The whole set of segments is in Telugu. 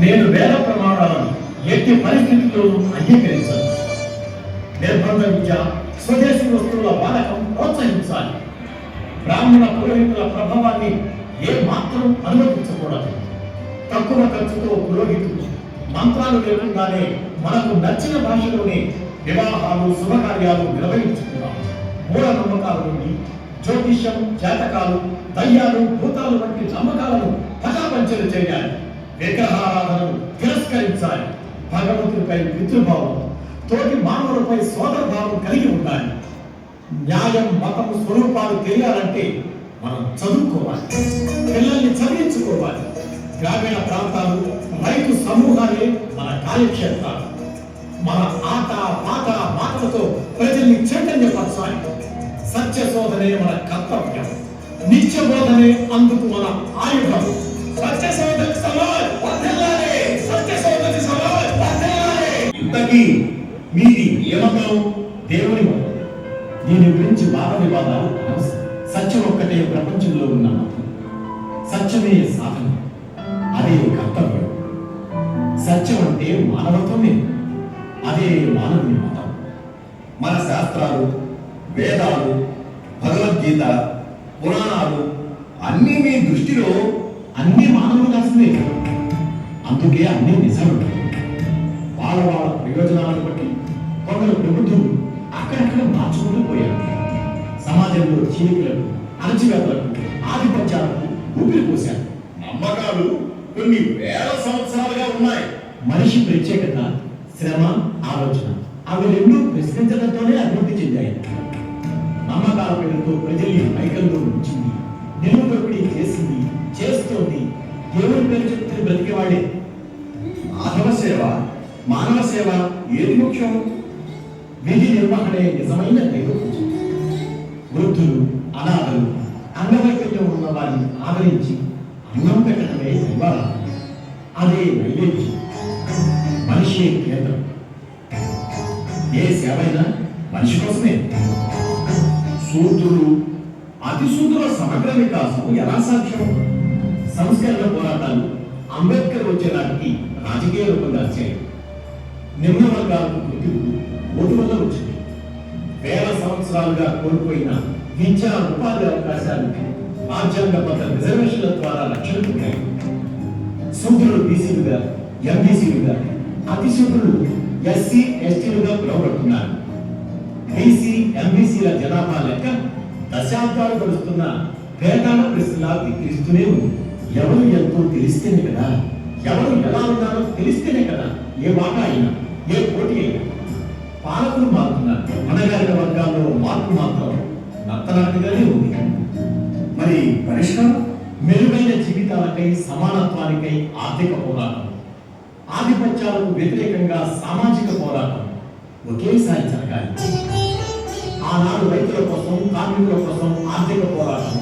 నేను వేద ప్రమాణాలను ఎట్టి పరిస్థితుల్లోనూ అంగీకరించాను. నిర్బంధ విద్య, స్వదేశీ వస్తువుల వాడకం ప్రోత్సహించాలి. బ్రాహ్మణ పురోహితుల ప్రభావాన్ని ఏ మాత్రం అనుమతించకూడదు. తక్కువ ఖర్చుతో పురోహితులు మంత్రాలు లేకుండానే మనకు నచ్చిన భాషలోనే వివాహాలు, శుభకార్యాలు నిర్వహించుకున్నాం. మూఢనమ్మకాల నుండి జ్యోతిష్యం, జాతకాలు, దయ్యాలు, భూతాలు వంటి నమ్మకాలను పటాపంచలు చేయాలి. విగ్రహారాధనను తిరస్కరించాలి. భగవంతుడిపై పితృభావం, తోటి మానవులపై సోదరభావం కలిగి ఉండాలి. న్యాయం, మతం స్వరూపాలు తెలియాలంటే మనం చదువుకోవాలి, పిల్లల్ని చదివించుకోవాలి. గ్రామీణ ప్రాంతాలు, రైతు సమూహాలే మన కార్యక్షేత్రాలు. మన ఆట, పాట, మాటలతో ప్రజల్ని చైతన్యపరచాలి. సత్య శోధనే మన కర్తవ్యం, నిత్య బోధనే అందుకు మన ఆయుధం. సత్య శోధకి సవాల్ వర్ధిల్లాలి, సత్య శోధకి సవాల్ వర్ధిల్లాలి. ఇంతకీ మీది ఏమతం? దేవుని మతం. దీని గురించి వాద వివాదాలు అనవసరం. సత్యం ఒక్కటే ప్రపంచంలో ఉన్న మతం. సత్యమే సాధన, అదే కర్తవ్యం. సత్యం అంటే మానవత్వమే, అదే మానవుని మతం. మన శాస్త్రాలు, వేదాలు, భగవద్గీత, పురాణాలు అన్నీ మీ దృష్టిలో అన్ని మానవులు రాసినవే. అందుకే అన్ని నిజాలు. వాళ్ళ వాళ్ళ ప్రయోజనాలను బట్టి కొందరు ప్రభుత్వం అక్కడక్కడ మార్చుకుంటూ పోయారు. సమాజంలో చీలికలకు, అణచివేతలకు, ఆధిపత్యాలకు ఊపిరి పోశారు. నమ్మకాలు కొన్ని వేల సంవత్సరాలుగా ఉన్నాయి. మనిషి ప్రత్యేకత, శ్రమ, ఆలోచన అవి రెండు ప్రశ్నించడంతోనే అభివృద్ధి చెందాయి. నమ్మకాల పేరుతో ప్రజల్ని మైకంలో ఉంచింది, నిలువబడి చేసింది, చేస్తోంది. దేవుని పేరు చెప్తే బ్రతికేవాడే. మానవ సేవ, మానవ సేవ ఏది ముఖ్యం? విధి నిర్వహణే నిజమైన దైవ పూజ. వృద్ధులు, అనాథలు, అంగవైకల్యం ఉన్న వారిని ఆదరించి అన్నం పెట్టడమే దైవారాధన. అదే నైవేద్యం. మనిషి కేంద్రం. ఏ సేవైనా మనిషి కోసమే. శూద్రులు, అతిశూద్రుల సమగ్ర వికాసం ఎలా సాధ్యం? సంస్కరణ పోరాటాలు అంబేద్కర్ వచ్చే నాటికి రాజకీయ రూపం దాల్చాయి. నిమ్న వర్గాలకు గుర్తింపు ఓటు వల్ల వచ్చింది. వేల సంవత్సరాలుగా కోల్పోయిన విద్యా, ఉపాధి అవకాశాలు రాజ్యాంగబద్ధ రిజర్వేషన్ల ద్వారా రక్షణ పొందాయి. శూద్రులు బీసీలుగా, ఎంబీసీలుగా, అతిశూద్రులు ఎస్సీ, ఎస్టీలుగా పిలువబడుతున్నారు. బీసీ, ఎంబీసీల జనాభా లెక్క దశాబ్దాలు గడుస్తున్న పేదాల ప్రశ్నలా విక్రిస్తూనే ఉంది. ఎవరు ఎంతో తెలిస్తేనే కదా, ఎవరు ఎలా ఉన్నారో తెలిస్తేనే కదా ఏ వాటా అయినా, ఏ పోటీ అయినా. పాలకులు మారుతున్నారు, అణగారిన వర్గాల్లో మార్పు మాత్రం నత్తనాటిగానే ఉంది. మరి పరిష్కారం? మెరుగైన జీవితాలకై, సమానత్వానికై ఆర్థిక పోరాటం, ఆధిపత్యాలకు వ్యతిరేకంగా సామాజిక పోరాటం ఒకేసారి జరగాలి. ఆనాడు రైతుల కోసం, కార్మికుల కోసం ఆర్థిక పోరాటం,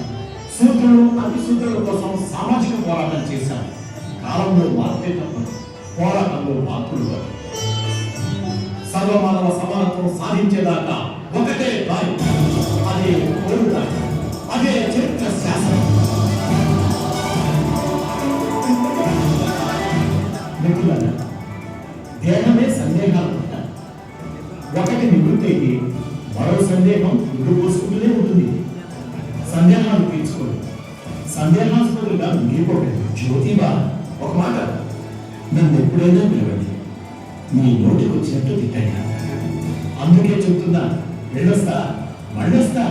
శూద్రులు, అతిశూద్రుల కోసం సామాజిక పోరాటం చేశారు. కాలంలో మార్పే తప్ప పోరాటంలో మార్పులు కాదు. సర్వమానవ సమానత్వం సాధించేదాకా ఒకటే దారి, అదే కోరుదారి, అదే చరిత్ర శాసనం. మిత్రులారా, దేహమే సందేహాలు ఉంటాయి. ఒకటి నివృత్తి అయితే మరో సందేహం ముందు పోసుకుంటూనే ఉంటుంది. సందేహాలు తీర్చుకోండి, సందేహాస్పదులుగా మిగిలిపోకండి. జ్యోతిబా, ఒక మాట, నన్ను ఎప్పుడైనా పిలవండి, మీ నోటికి వచ్చినట్టు తిట్టండి. అందుకే చెప్తున్నా, వెళ్ళొస్తా, మళ్ళొస్తా.